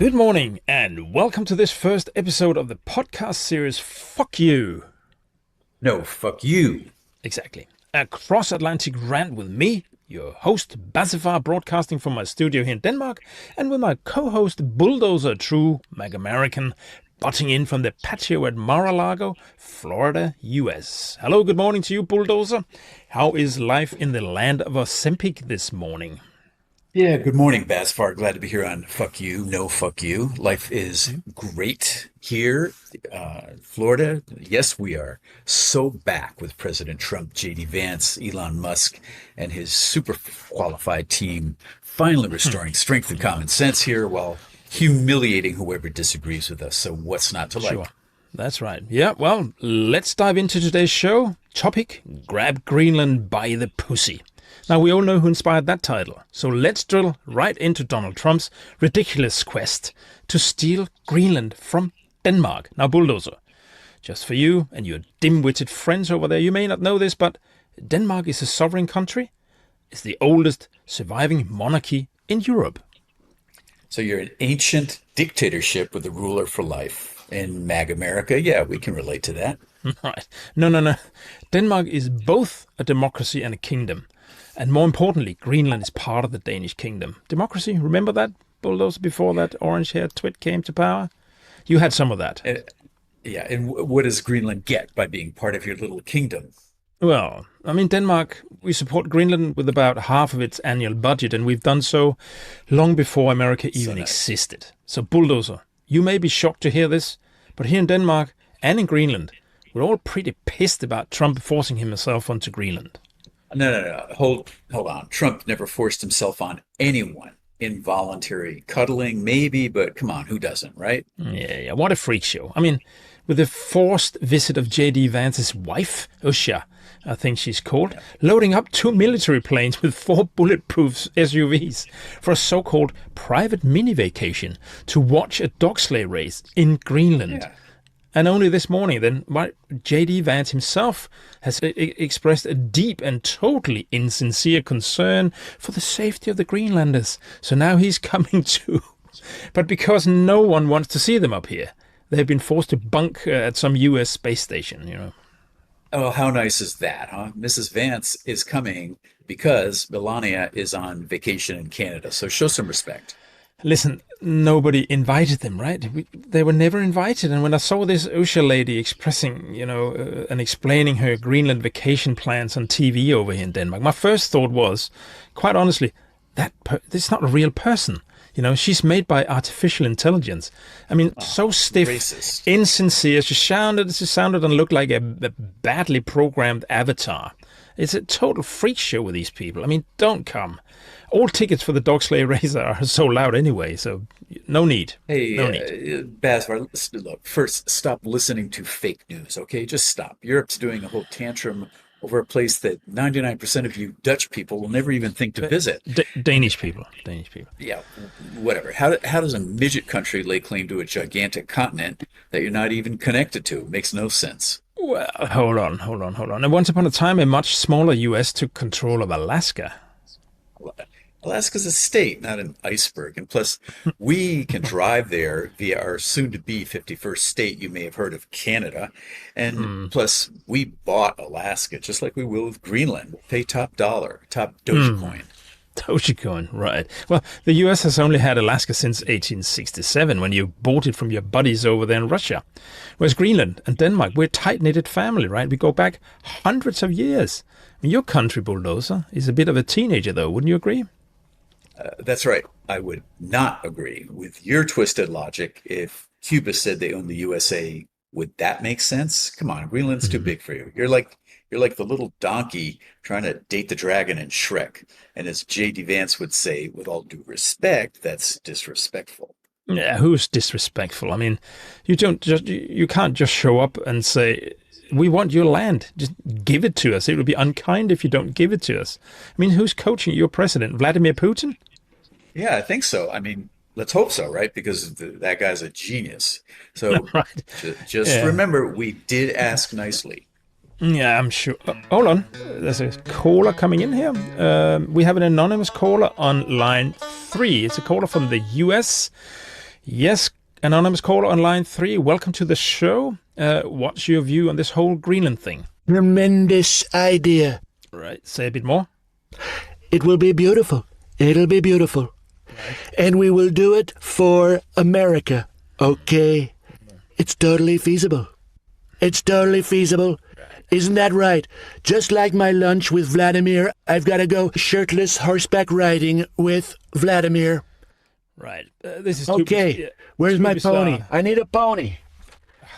Good morning, and welcome to this first episode of the podcast series Fuck You. No, fuck you. Exactly. A cross-Atlantic rant with me, your host, BazzePhar, broadcasting from my studio here in Denmark, and with my co-host, Bulldozer, true MAGAmerican, butting in from the patio at Mar-a-Lago, Florida, US. Hello, good morning to you, Bulldozer. How is life in the land of Ozempic this morning? Yeah, good morning, BazzePhar. Glad to be here on Fuck You, No Fuck You. Life is great here, Florida. Yes, we are so back with President Trump, J.D. Vance, Elon Musk, and his super qualified team finally restoring strength and common sense here while humiliating whoever disagrees with us. So what's not to like? Sure. That's right. Yeah, well, let's dive into today's show. Topic, grab Greenland by the pussy. Now, we all know who inspired that title, so let's drill right into Donald Trump's ridiculous quest to steal Greenland from Denmark. Now, Bulldozer, just for you and your dim-witted friends over there, you may not know this, but Denmark is a sovereign country. It's the oldest surviving monarchy in Europe. So you're an ancient dictatorship with a ruler for life. In MAGAmerica, yeah, we can relate to that. Right. No. Denmark is both a democracy and a kingdom. And more importantly, Greenland is part of the Danish kingdom. Democracy, remember that, Bulldozer, before that orange-haired twit came to power? You had some of that. Yeah, and what does Greenland get by being part of your little kingdom? Well, I mean, Denmark, we support Greenland with about half of its annual budget, and we've done so long before America even existed. So, Bulldozer, you may be shocked to hear this, but here in Denmark and in Greenland, we're all pretty pissed about Trump forcing himself onto Greenland. No. Hold on. Trump never forced himself on anyone. Involuntary cuddling, maybe, but come on, who doesn't, right? Yeah, what a freak show. I mean, with the forced visit of J.D. Vance's wife, Usha, I think she's called, loading up 2 military planes with 4 bulletproof SUVs for a so-called private mini-vacation to watch a dog sleigh race in Greenland. Yeah. And only this morning, then, J.D. Vance himself has expressed a deep and totally insincere concern for the safety of the Greenlanders. So now he's coming too. But because no one wants to see them up here, they've been forced to bunk at some U.S. space station, you know. Oh, how nice is that, huh? Mrs. Vance is coming because Melania is on vacation in Canada. So show some respect. Listen, nobody invited them, right? They were never invited. And when I saw this Usha lady expressing, and explaining her Greenland vacation plans on TV over here in Denmark, my first thought was, quite honestly, this is not a real person. She's made by artificial intelligence. I mean, so stiff, racist, insincere. She sounded and looked like a badly programmed avatar. It's a total freak show with these people. I mean, don't come. All tickets for the dog sleigh race are sold out anyway, so no need. Hey, no need. BazzePhar, look, first, stop listening to fake news, okay? Just stop. Europe's doing a whole tantrum over a place that 99% of you Dutch people will never even think to visit. Danish people. Yeah, whatever. How does a midget country lay claim to a gigantic continent that you're not even connected to? It makes no sense. Well, hold on. And once upon a time, a much smaller U.S. took control of Alaska. Alaska's a state, not an iceberg. And plus, we can drive there via our soon-to-be 51st state. You may have heard of Canada. And plus, we bought Alaska, just like we will with Greenland. We'll pay top dollar, top Dogecoin. Dogecoin, right. Well, the U.S. has only had Alaska since 1867, when you bought it from your buddies over there in Russia. Whereas Greenland and Denmark, we're a tight-knitted family, right? We go back hundreds of years. I mean, your country, Bulldozer, is a bit of a teenager, though. Wouldn't you agree? That's right. I would not agree with your twisted logic. If Cuba said they own the USA, would that make sense? Come on, Greenland's too big for you. You're like the little donkey trying to date the dragon in Shrek. And as J.D. Vance would say, with all due respect, that's disrespectful. Yeah, who's disrespectful? I mean, you can't just show up and say, we want your land. Just give it to us. It would be unkind if you don't give it to us. I mean, who's coaching your president? Vladimir Putin? Yeah, I think so. I mean, let's hope so, right? Because that guy's a genius. So right. just remember, we did ask nicely. Yeah, I'm sure. Hold on. There's a caller coming in here. We have an anonymous caller on line 3. It's a caller from the US. Yes, anonymous caller on line 3. Welcome to the show. What's your view on this whole Greenland thing? Tremendous idea. Right. Say a bit more. It will be beautiful. It'll be beautiful. Right. And we will do it for America. Okay. It's totally feasible. It's totally feasible. Isn't that right? Just like my lunch with Vladimir, I've got to go shirtless horseback riding with Vladimir. Right. This is okay. Where's my pony? I need a pony.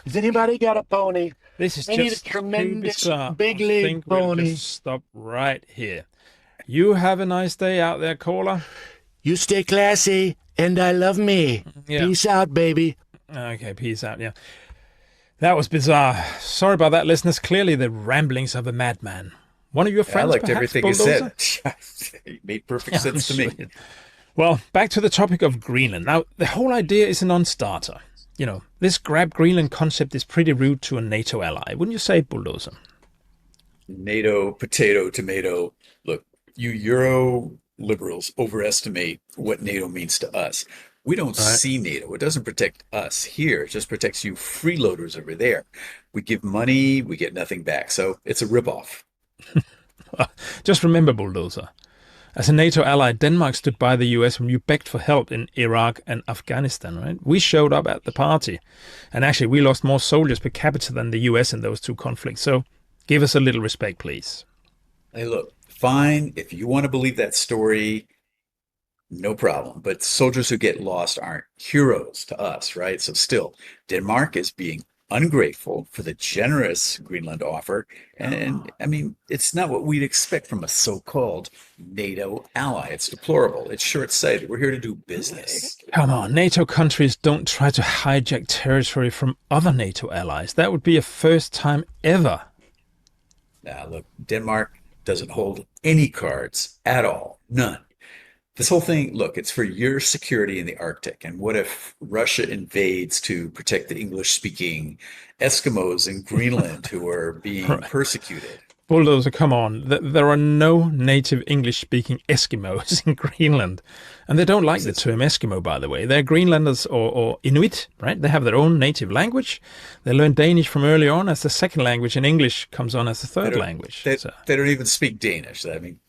Has anybody got a pony? This is I need a tremendous big leg pony. We'll just stop right here. You have a nice day out there, caller. You stay classy, and I love me. Yeah. Peace out, baby. Okay, peace out, yeah. That was bizarre. Sorry about that, listeners. Clearly the ramblings of a madman. One of your friends, I liked perhaps, everything Bulldozer? you said. It made perfect sense to me. Well, back to the topic of Greenland. Now, the whole idea is a non-starter. You know, this grab Greenland concept is pretty rude to a NATO ally. Wouldn't you say, Bulldozer? NATO, potato, tomato. Look, you Euro liberals overestimate what NATO means to us. We don't see NATO. It doesn't protect us here. It just protects you freeloaders over there. We give money, we get nothing back. So it's a ripoff. Just remember, Bulldozer, as a NATO ally, Denmark stood by the US when you begged for help in Iraq and Afghanistan, right? We showed up at the party. And actually, we lost more soldiers per capita than the US in those two conflicts. So give us a little respect, please. Hey, look, fine. If you want to believe that story, no problem. But soldiers who get lost aren't heroes to us, right? So still, Denmark is being ungrateful for the generous Greenland offer. And I mean, it's not what we'd expect from a so-called NATO ally. It's deplorable. It's short-sighted. We're here to do business. Come on, NATO countries don't try to hijack territory from other NATO allies. That would be a first time ever. Now, look, Denmark doesn't hold any cards at all. None. This whole thing, look, it's for your security in the Arctic. And what if Russia invades to protect the English-speaking Eskimos in Greenland who are being persecuted? Bulldozer, come on. There are no native English-speaking Eskimos in Greenland. And they don't like the term Eskimo, by the way. They're Greenlanders or Inuit, right? They have their own native language. They learn Danish from early on as the second language, and English comes on as the third language. They don't even speak Danish. I mean,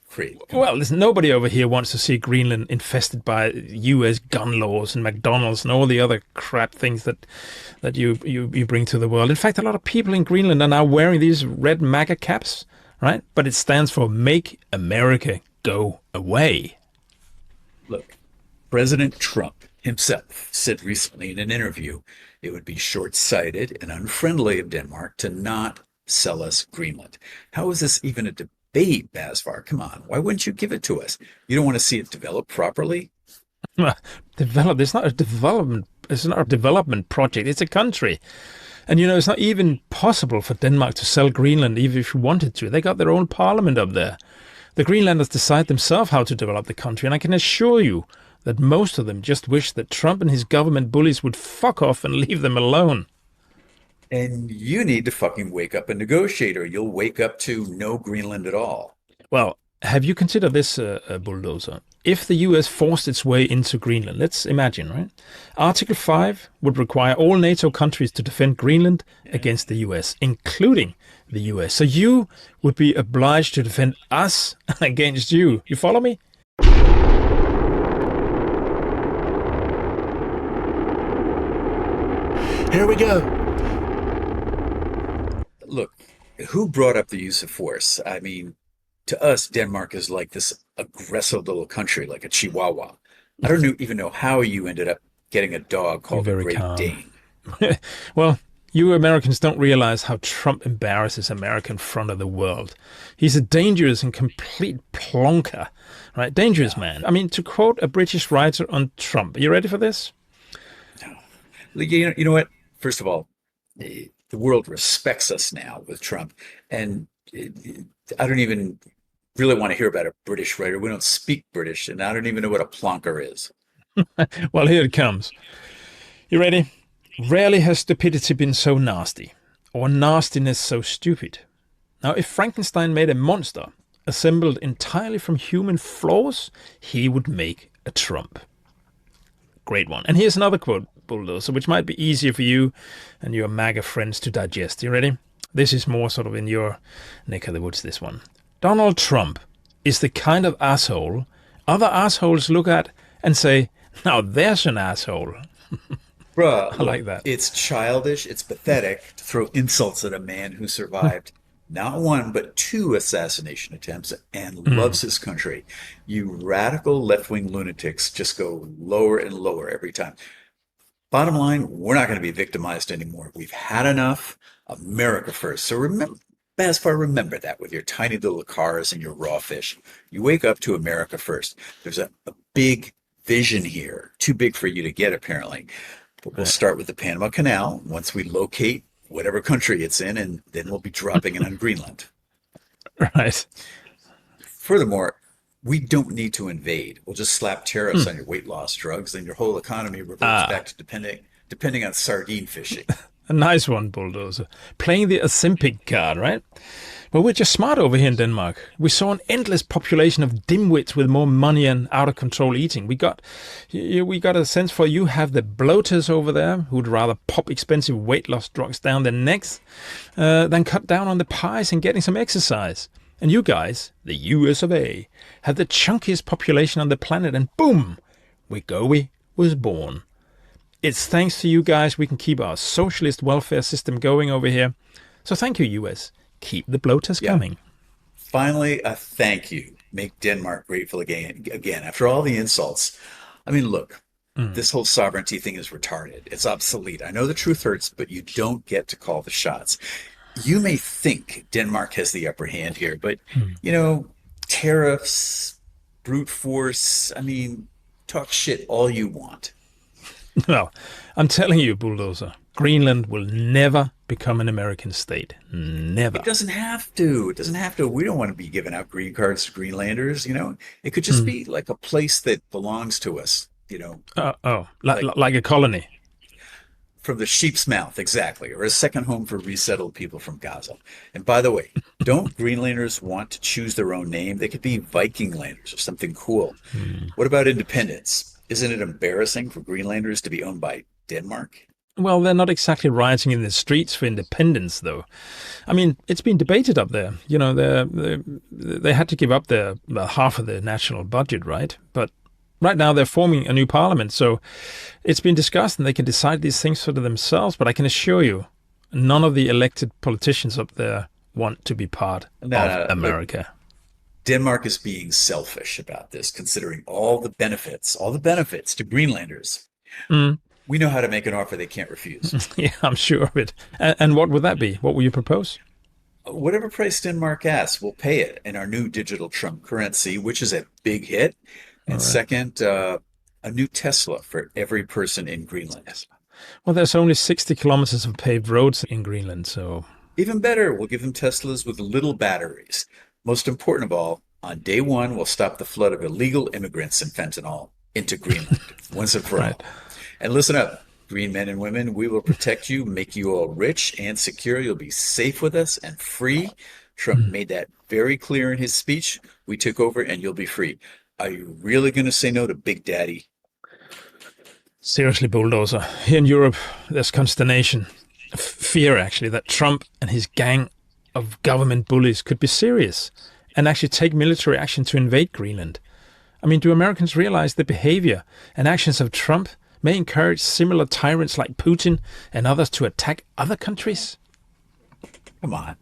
well, listen, nobody over here wants to see Greenland infested by US gun laws and McDonald's and all the other crap things that you bring to the world. In fact, a lot of people in Greenland are now wearing these red MAGA caps, right? But it stands for Make America Go Away. Look, President Trump himself said recently in an interview it would be short-sighted and unfriendly of Denmark to not sell us Greenland. How is this even a debate? BazzePhar, come on. Why wouldn't you give it to us? You don't want to see it develop properly? Develop? It's not a development. It's not a development project. It's a country. And, you know, it's not even possible for Denmark to sell Greenland even if you wanted to. They got their own parliament up there. The Greenlanders decide themselves how to develop the country. And I can assure you that most of them just wish that Trump and his government bullies would fuck off and leave them alone. And you need to fucking wake up and negotiate, or you'll wake up to no Greenland at all. Well, have you considered this, Bulldozer? If the US forced its way into Greenland, let's imagine, right? Article 5 would require all NATO countries to defend Greenland against the US, including the US. So you would be obliged to defend us against you. You follow me? Here we go. Look, who brought up the use of force? I mean, to us, Denmark is like this aggressive little country, like a chihuahua. I don't even know how you ended up getting a dog called the Great Dane. Well, you Americans don't realize how Trump embarrasses America in front of the world. He's a dangerous and complete plonker, right? Dangerous man. I mean, to quote a British writer on Trump, are you ready for this? No. You know what? First of all, the world respects us now with Trump. And I don't even really want to hear about a British writer. We don't speak British, and I don't even know what a plonker is. Well, here it comes. You ready? Rarely has stupidity been so nasty, or nastiness so stupid. Now, if Frankenstein made a monster assembled entirely from human flaws, he would make a Trump. Great one. And here's another quote Bulldozer, which might be easier for you and your MAGA friends to digest. You ready? This is more sort of in your neck of the woods, this one. Donald Trump is the kind of asshole other assholes look at and say, now there's an asshole. Bruh, I like that. It's childish, it's pathetic to throw insults at a man who survived not one, but 2 assassination attempts and loves his country. You radical left-wing lunatics just go lower and lower every time. Bottom line, we're not going to be victimized anymore. We've had enough. America first. So remember, BazzePhar, remember that with your tiny little cars and your raw fish. You wake up to America first. There's a big vision here, too big for you to get, apparently. But we'll start with the Panama Canal once we locate whatever country it's in, and then we'll be dropping it on Greenland. Right. Furthermore, we don't need to invade. We'll just slap tariffs on your weight loss drugs, and your whole economy reverts back to depending on sardine fishing. A nice one, Bulldozer. Playing the Olympic card, right? Well, we're just smart over here in Denmark. We saw an endless population of dimwits with more money and out-of-control eating. We got a sense for you have the bloaters over there who'd rather pop expensive weight loss drugs down their necks than cut down on the pies and getting some exercise. And you guys, the US of A, have the chunkiest population on the planet, and boom, Wegovy was born. It's thanks to you guys we can keep our socialist welfare system going over here. So thank you, US. Keep the bloaters coming. Finally, a thank you. Make Denmark grateful again. After all the insults. I mean, look, this whole sovereignty thing is retarded. It's obsolete. I know the truth hurts, but you don't get to call the shots. You may think Denmark has the upper hand here, but, tariffs, brute force, I mean, talk shit all you want. Well, I'm telling you, Bulldozer, Greenland will never become an American state. Never. It doesn't have to. It doesn't have to. We don't want to be giving out green cards to Greenlanders, It could just be like a place that belongs to us, like a colony. From the sheep's mouth, exactly, or a second home for resettled people from Gaza. And by the way, don't Greenlanders want to choose their own name? They could be Vikinglanders or something cool. What about independence? Isn't it embarrassing for Greenlanders to be owned by Denmark? Well, they're not exactly rioting in the streets for independence, though. I mean, it's been debated up there. They had to give up their half of their national budget, right? But right now they're forming a new parliament, so it's been discussed and they can decide these things for themselves. But I can assure you, none of the elected politicians up there want to be part of America. Look, Denmark is being selfish about this, considering all the benefits to Greenlanders. We know how to make an offer they can't refuse. Yeah, I'm sure of it. And what would that be? What will you propose? Whatever price Denmark asks, we'll pay it in our new digital Trump currency, which is a big hit. And second, a new Tesla for every person in Greenland. Well, there's only 60 kilometers of paved roads in Greenland, so... Even better, we'll give them Teslas with little batteries. Most important of all, on day one, we'll stop the flood of illegal immigrants and fentanyl into Greenland, once and for all. And listen up, green men and women, we will protect you, make you all rich and secure. You'll be safe with us and free. Trump made that very clear in his speech. We took over and you'll be free. Are you really going to say no to Big Daddy? Seriously, Bulldozer. Here in Europe, there's consternation, fear actually, that Trump and his gang of government bullies could be serious and actually take military action to invade Greenland. I mean, do Americans realize the behavior and actions of Trump may encourage similar tyrants like Putin and others to attack other countries? Come on.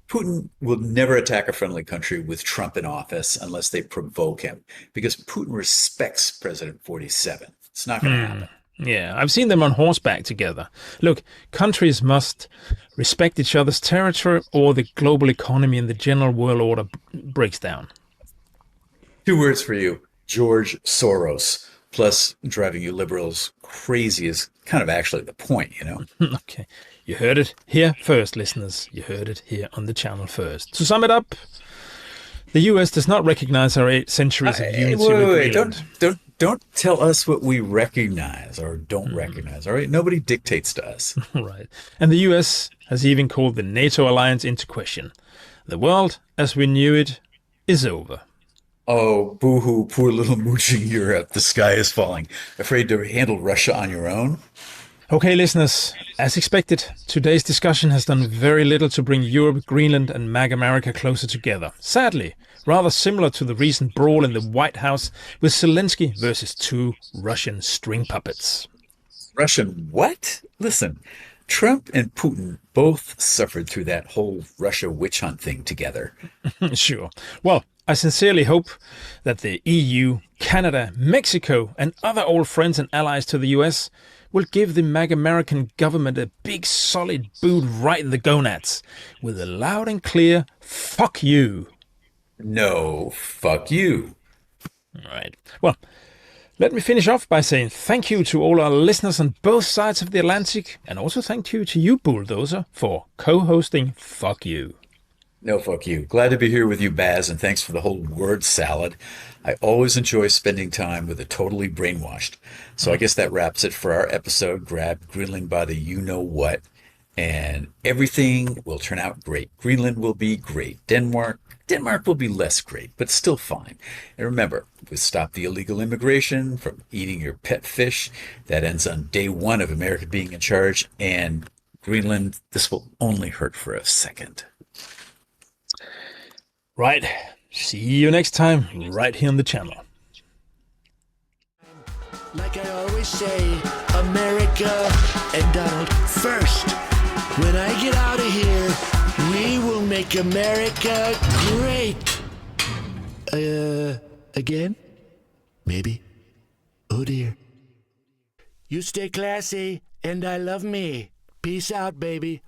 Putin will never attack a friendly country with Trump in office unless they provoke him, because Putin respects President 47. It's not going to happen. Yeah, I've seen them on horseback together. Look, countries must respect each other's territory or the global economy and the general world order breaks down. 2 words for you, George Soros. Plus, driving you liberals crazy is kind of actually the point, Okay, you heard it here first, listeners. You heard it here on the channel first. To sum it up, the US does not recognize our 8 centuries of unity with Greenland. Don't tell us what we recognize or don't recognize, all right? Nobody dictates to us. Right. And the US has even called the NATO alliance into question. The world, as we knew it, is over. Oh, boo-hoo, poor little mooching Europe. The sky is falling. Afraid to handle Russia on your own? Okay, listeners, as expected, today's discussion has done very little to bring Europe, Greenland, and MAGAmerica closer together. Sadly, rather similar to the recent brawl in the White House with Zelensky versus two Russian string puppets. Russian what? Listen, Trump and Putin both suffered through that whole Russia witch hunt thing together. Sure. Well, I sincerely hope that the EU, Canada, Mexico, and other old friends and allies to the US will give the MAGAmerican government a big solid boot right in the gonads with a loud and clear fuck you. No, fuck you. All right. Well, let me finish off by saying thank you to all our listeners on both sides of the Atlantic, and also thank you to you, Bulldozer, for co-hosting Fuck You. No, fuck you. Glad to be here with you, Baz, and thanks for the whole word salad. I always enjoy spending time with a totally brainwashed. So I guess that wraps it for our episode. Grab Greenland by the you-know-what, and everything will turn out great. Greenland will be great. Denmark will be less great, but still fine. And remember, we stop the illegal immigration from eating your pet fish. That ends on day one of America being in charge. And Greenland, this will only hurt for a second. Right. See you next time, right here on the channel. Like I always say, America and Donald first. When I get out of here, we will make America great. Again? Maybe. Oh dear. You stay classy, and I love me. Peace out, baby.